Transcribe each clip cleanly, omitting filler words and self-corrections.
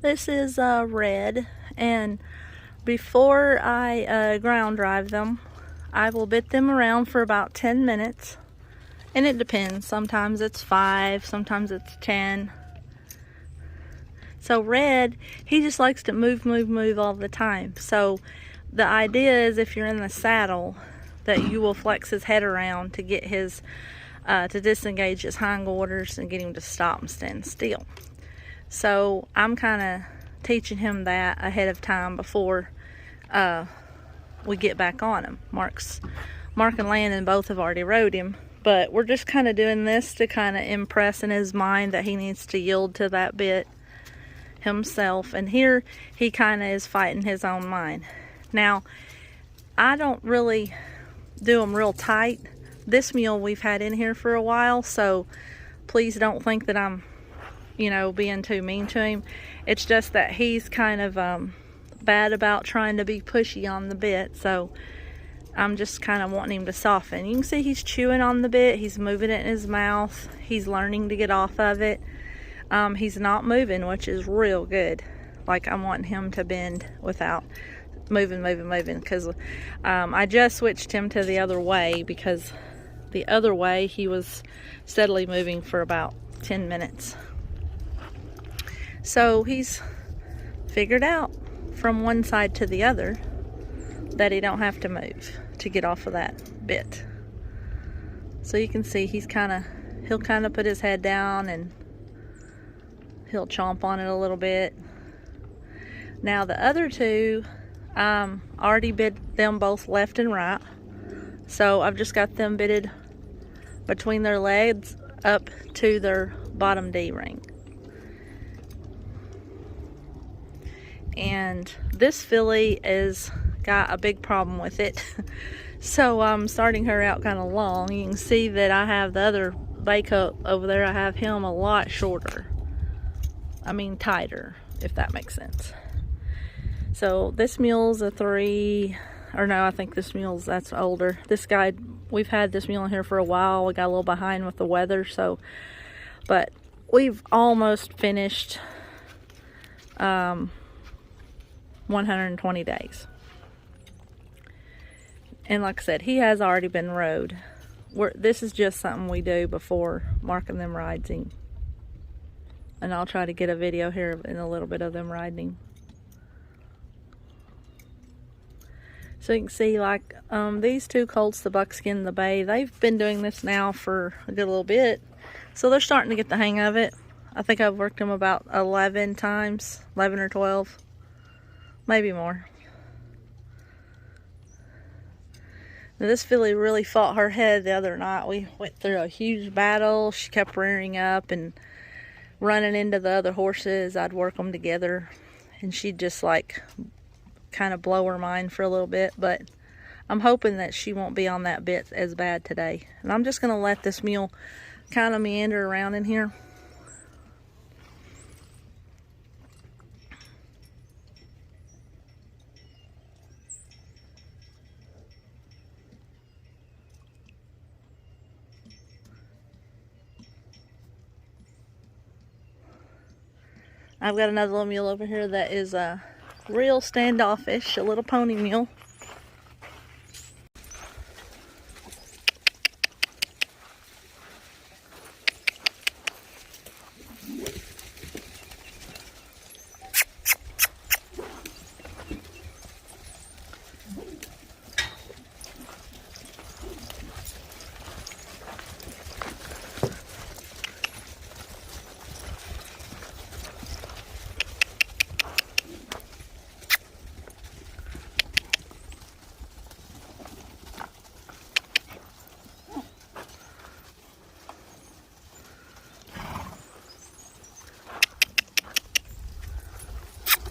This is Red, and before I ground drive them, I will bit them around for about 10 minutes. And it depends. Sometimes it's 5, sometimes it's 10. So Red, he just likes to move all the time. So the idea is if you're in the saddle, that you will flex his head around to get his, to disengage his hindquarters and get him to stop and stand still. So I'm kind of teaching him that ahead of time before we get back on him. Mark and Landon both have already rode him, but we're just kind of doing this to kind of impress in his mind that he needs to yield to that bit himself. And here he kind of is fighting his own mind. Now, I don't really do them real tight. This mule we've had in here for a while, so please don't think that I'm, you know, being too mean to him. It's just that he's kind of bad about trying to be pushy on the bit, so I'm just kind of wanting him to soften. You can see he's chewing on the bit, he's moving it in his mouth, he's learning to get off of it. He's not moving, which is real good. Like, I want him to bend without moving, because I just switched him to the other way, because the other way he was steadily moving for about 10 minutes. So he's figured out from one side to the other that he don't have to move to get off of that bit. So you can see he'll kind of put his head down and he'll chomp on it a little bit. Now the other two, already bit them both left and right. So I've just got them bitted between their legs up to their bottom D ring. And this filly has got a big problem with it. So I'm starting her out kind of long. You can see that I have the other bay coat over there. I have him a lot shorter. I mean tighter, if that makes sense. So this mule's a 3, or no, I think this mule's, that's older. This guy, we've had this mule in here for a while. We got a little behind with the weather, so, but we've almost finished 120 days. And like I said, he has already been rode. This is just something we do before Mark and them rides him. And I'll try to get a video here in a little bit of them riding. So you can see, like, these two colts, the buckskin and the bay, they've been doing this now for a good little bit. So they're starting to get the hang of it. I think I've worked them about 11 times, 11 or 12, maybe more. Now, this filly really fought her head the other night. We went through a huge battle. She kept rearing up and running into the other horses. I'd work them together, and she'd just like kind of blow her mind for a little bit, but I'm hoping that she won't be on that bit as bad today. And I'm just going to let this mule kind of meander around in here. I've got another little mule over here that is real standoffish, a little pony mule.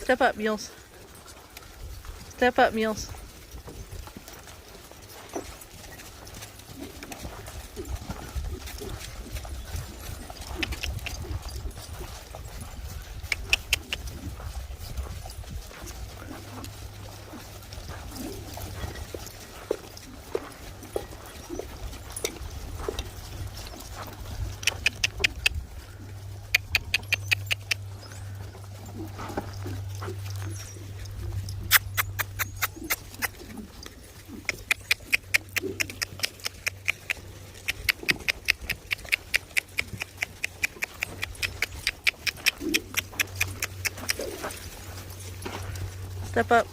Step up, mules. Step up, mules. Step up.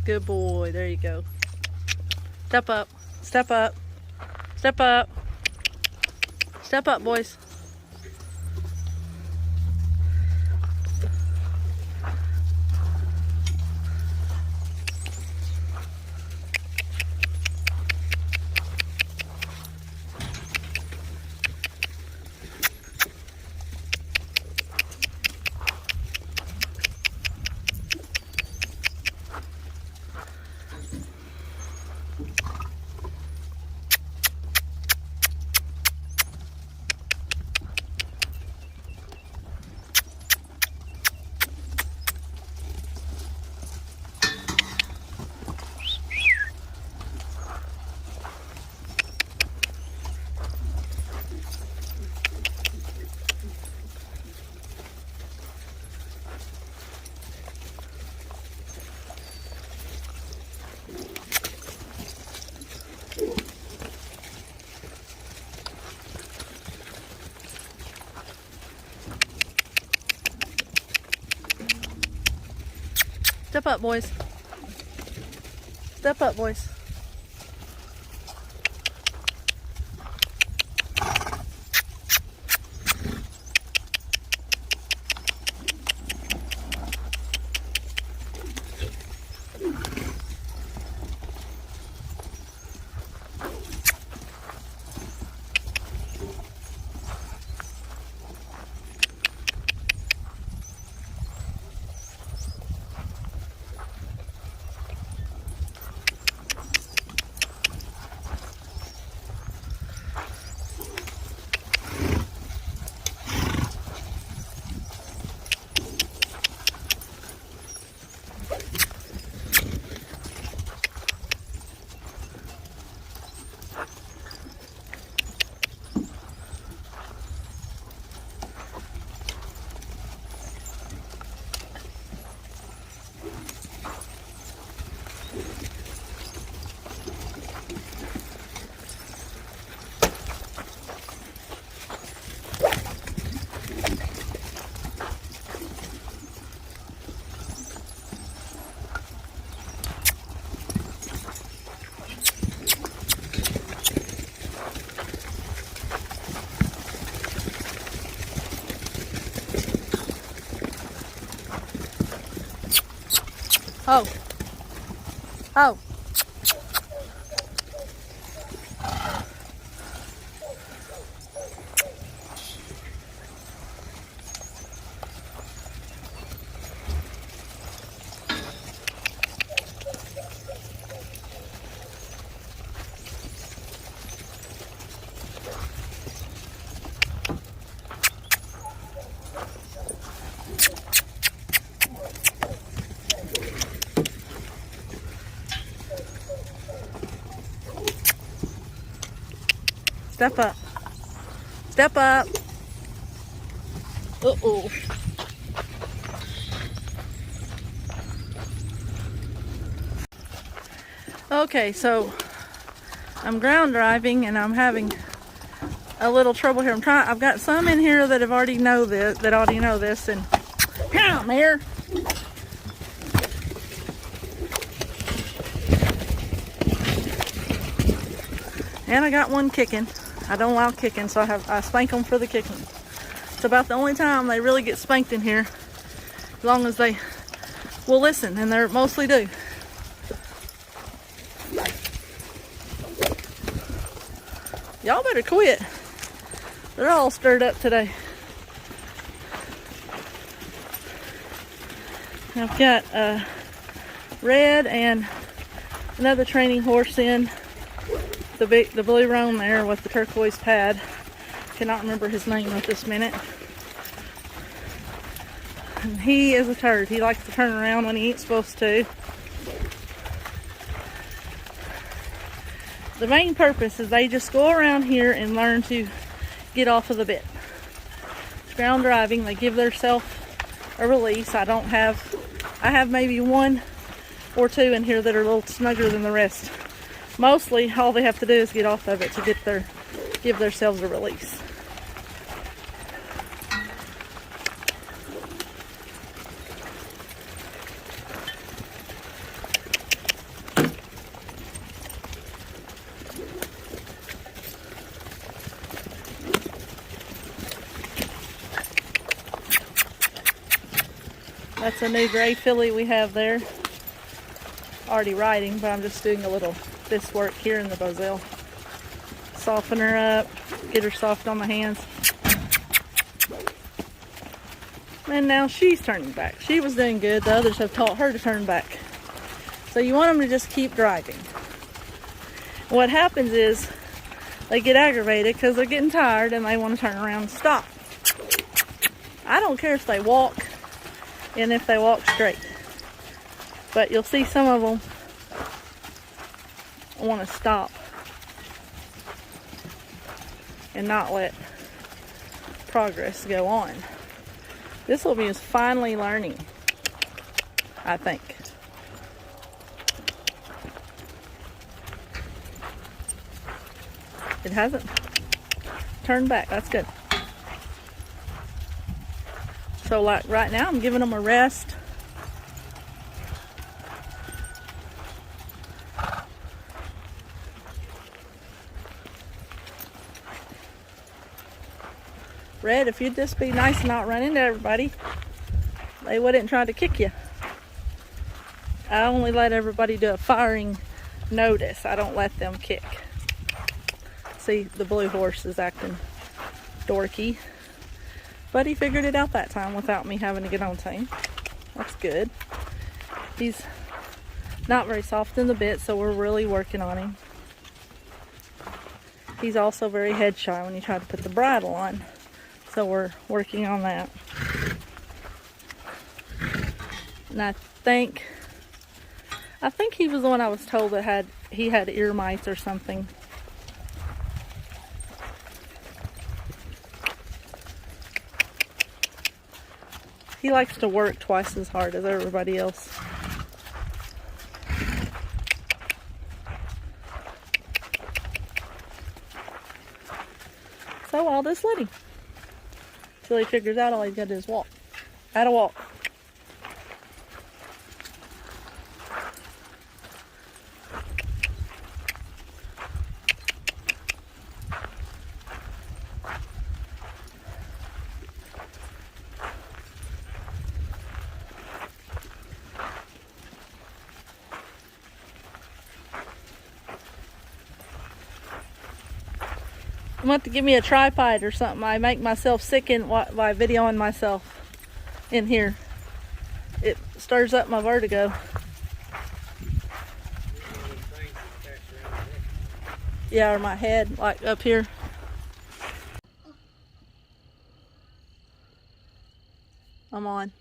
Good boy. There you go. Step up. Step up. Step up. Step up, boys. Step up, boys. Step up, boys. Oh. Oh. Step up. Step up. Uh-oh. Okay, so I'm ground driving and I'm having a little trouble here. I've got some in here that already know this, and come here. And I got one kicking. I don't allow kicking, so I spank them for the kicking. It's about the only time they really get spanked in here, as long as they will listen, and they mostly do. Y'all better quit. They're all stirred up today. I've got Red and another training horse in. The blue roan there with the turquoise pad. Cannot remember his name at this minute. And he is a turd. He likes to turn around when he ain't supposed to. The main purpose is they just go around here and learn to get off of the bit. Ground driving, they give themselves a release. I have maybe one or two in here that are a little snugger than the rest. Mostly all they have to do is get off of it to give themselves a release. That's a new gray filly we have there. Already riding, but I'm just doing a little this work here in the bosel. Soften her up, get her soft on the hands. And now she's turning back. She was doing good. The others have taught her to turn back. So you want them to just keep driving. What happens is they get aggravated because they're getting tired and they want to turn around and stop. I don't care if they walk and if they walk straight. But you'll see some of them want to stop and not let progress go on. This little bee is finally learning, I think. It hasn't turned back. That's good. So like right now I'm giving them a rest. Red, if you'd just be nice and not run into everybody, they wouldn't try to kick you. I only let everybody do a firing notice. I don't let them kick. See, the blue horse is acting dorky. But he figured it out that time without me having to get on to him. That's good. He's not very soft in the bit, so we're really working on him. He's also very head shy when you try to put the bridle on. So we're working on that. And I think he was the one I was told that he had ear mites or something. He likes to work twice as hard as everybody else. So I'll just let him. Till he figures out all he's got to do is walk. Gotta walk. I'm going to have to give me a tripod or something. I make myself sick by videoing myself in here. It stirs up my vertigo. Yeah, or my head, like up here. I'm on.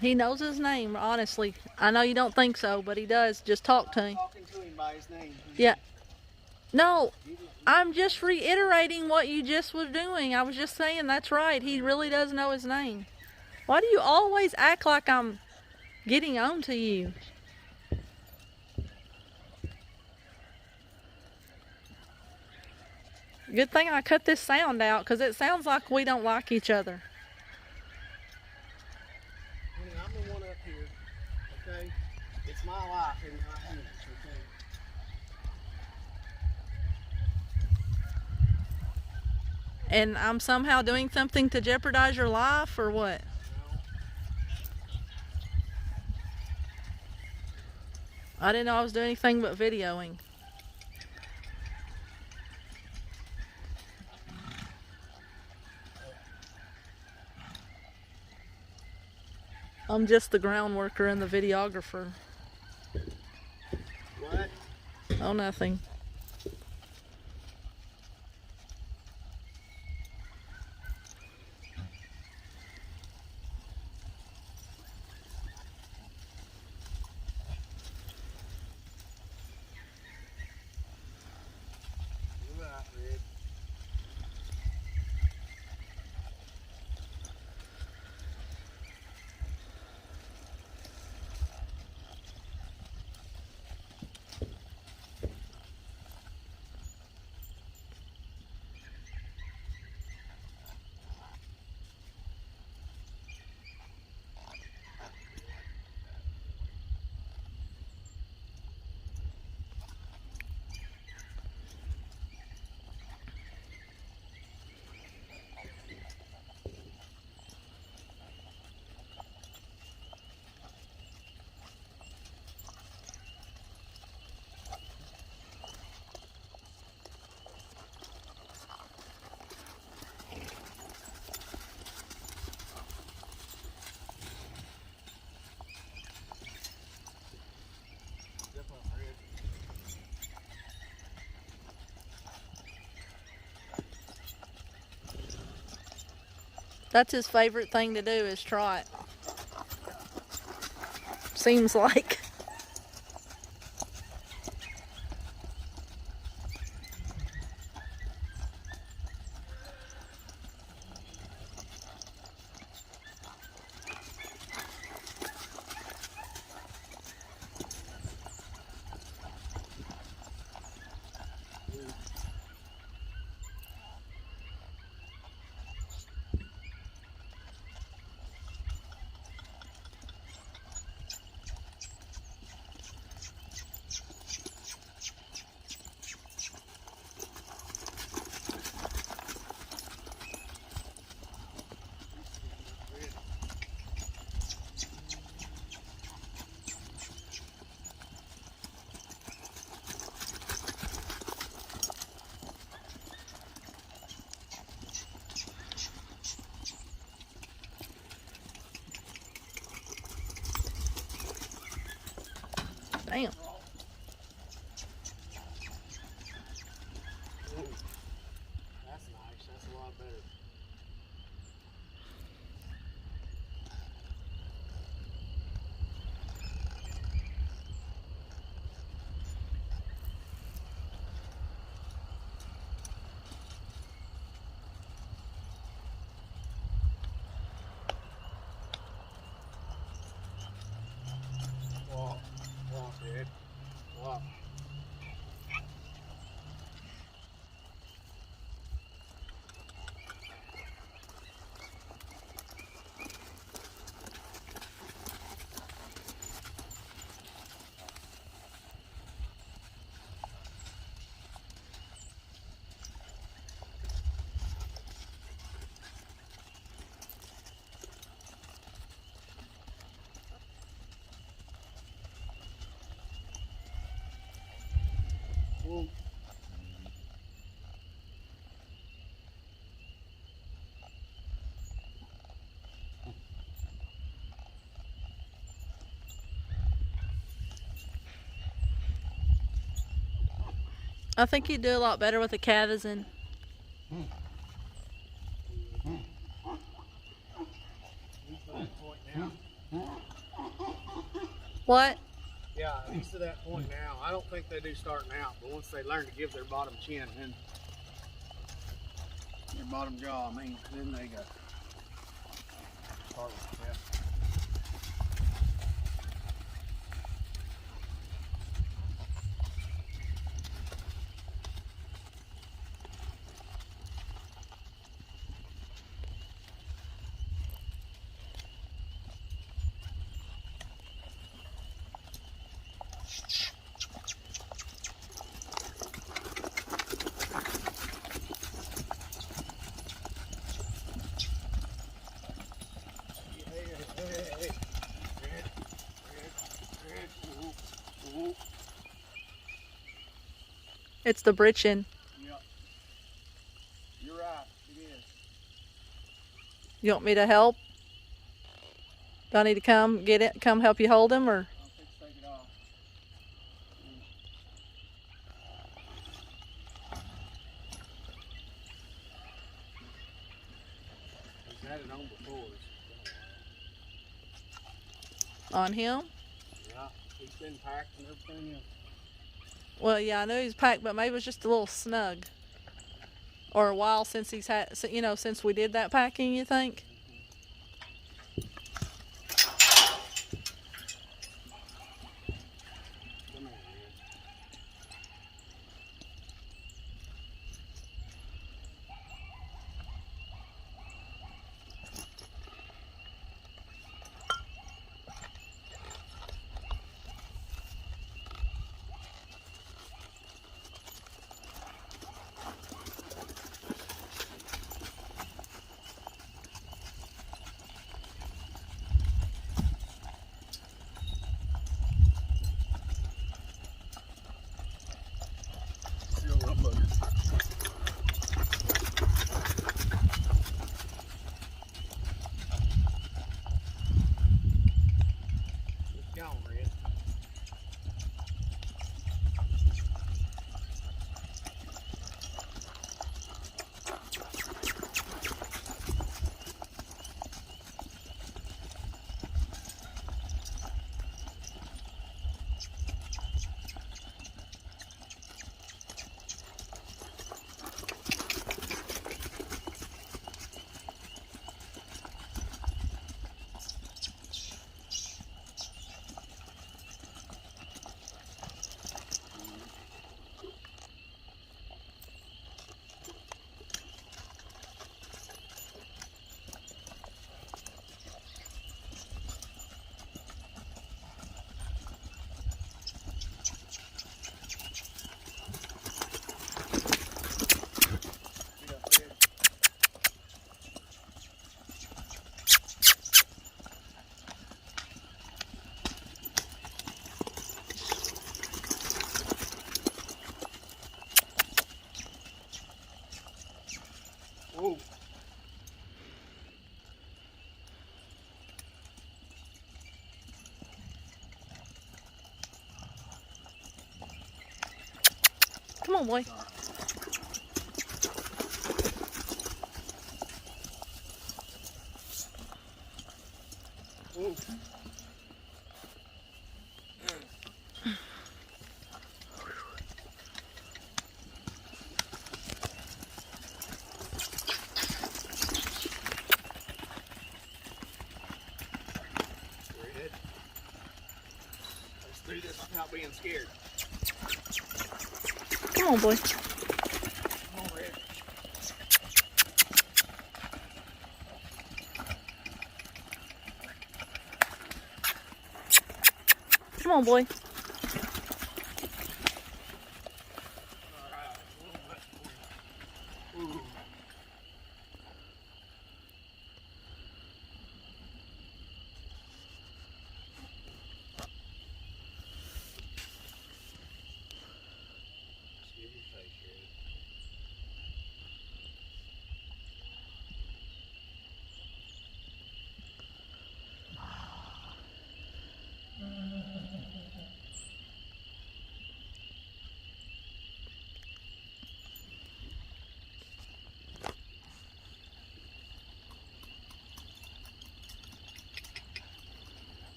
He knows his name, honestly. I know you don't think so, but he does. Just talk to him. Talking to him by his name. Yeah. No, I'm just reiterating what you just was doing. I was just saying that's right. He really does know his name. Why do you always act like I'm getting on to you? Good thing I cut this sound out because it sounds like we don't like each other. Honey, I'm the one up here, okay? It's my life in my hands, okay? And I'm somehow doing something to jeopardize your life or what? I didn't know I was doing anything but videoing. I'm just the ground worker and the videographer. What? Oh, nothing. You're right, Red. Step up, Red. That's his favorite thing to do is trot. Seems like. Damn. Ooh, that's nice. That's a lot better. Walk. Walk, Red. Walk. Ooh. I think you'd do a lot better with a cavizin. You put that point down. What? Yeah, He's to that point now. I don't think they do starting out, but once they learn to give their bottom chin and their bottom jaw, I mean, then they go. Start with that. It's the britching. Yep. You're right. It is. You want me to help? Do I need to come get it? Come help you hold him, or? I'll take it off. He's had it on before. On him? Yeah, he's been packed and everything else. Well, yeah, I know he's packed, but maybe it was just a little snug. Or a while since he's had, you know, since we did that packing, you think? Whoa. Come on, boy. Whoa. Let's do this without being scared. Come on, boy. Come on, Red. Come on, boy. Ooh. Just give your face, Red.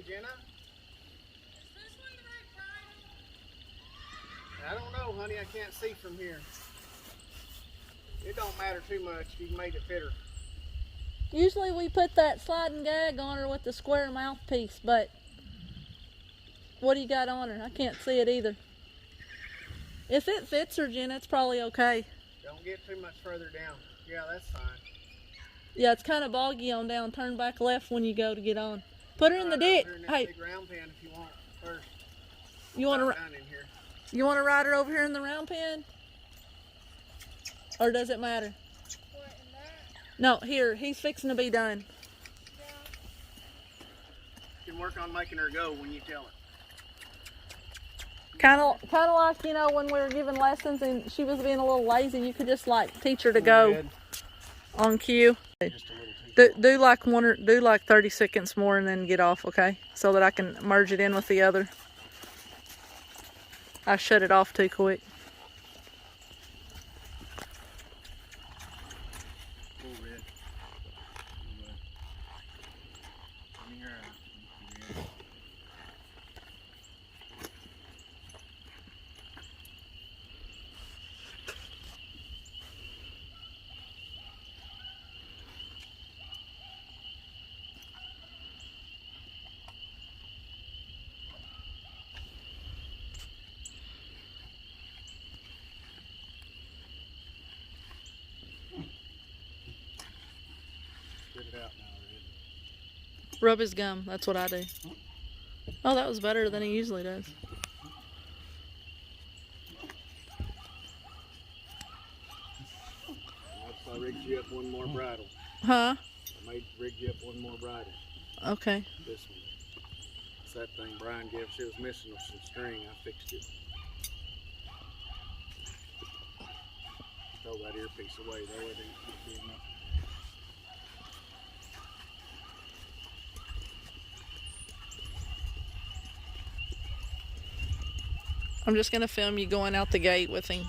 Jenna? I don't know, honey. I can't see from here. It don't matter too much. You can make it fit her. Usually we put that sliding gag on her with the square mouthpiece, but what do you got on her? I can't see it either. If it fits her, Jenna, it's probably okay. Don't get too much further down. Yeah, that's fine. Yeah, it's kind of boggy on down. Turn back left when you go to get on. Put her in the ditch. Hey, big round pen if you want first. You want to? You want to ride her over here in the round pen? Or does it matter? What, in there? No, here. He's fixing to be done. Yeah. You can work on making her go when you tell her. Kind of like, you know, when we were giving lessons and she was being a little lazy, you could just like teach her to go on cue. Just a little too Do like 30 seconds more and then get off, okay? So that I can merge it in with the other. I shut it off too quick. Spit it out now, Red. Rub his gum. That's what I do. Oh, that was better than he usually does. I rigged you up one more bridle. Huh? I rigged you up one more bridle. Okay. This one. It's that thing Brian gave us. It was missing some string. I fixed it. Throw that earpiece away though. It ain't be enough. I'm just going to film you going out the gate with him.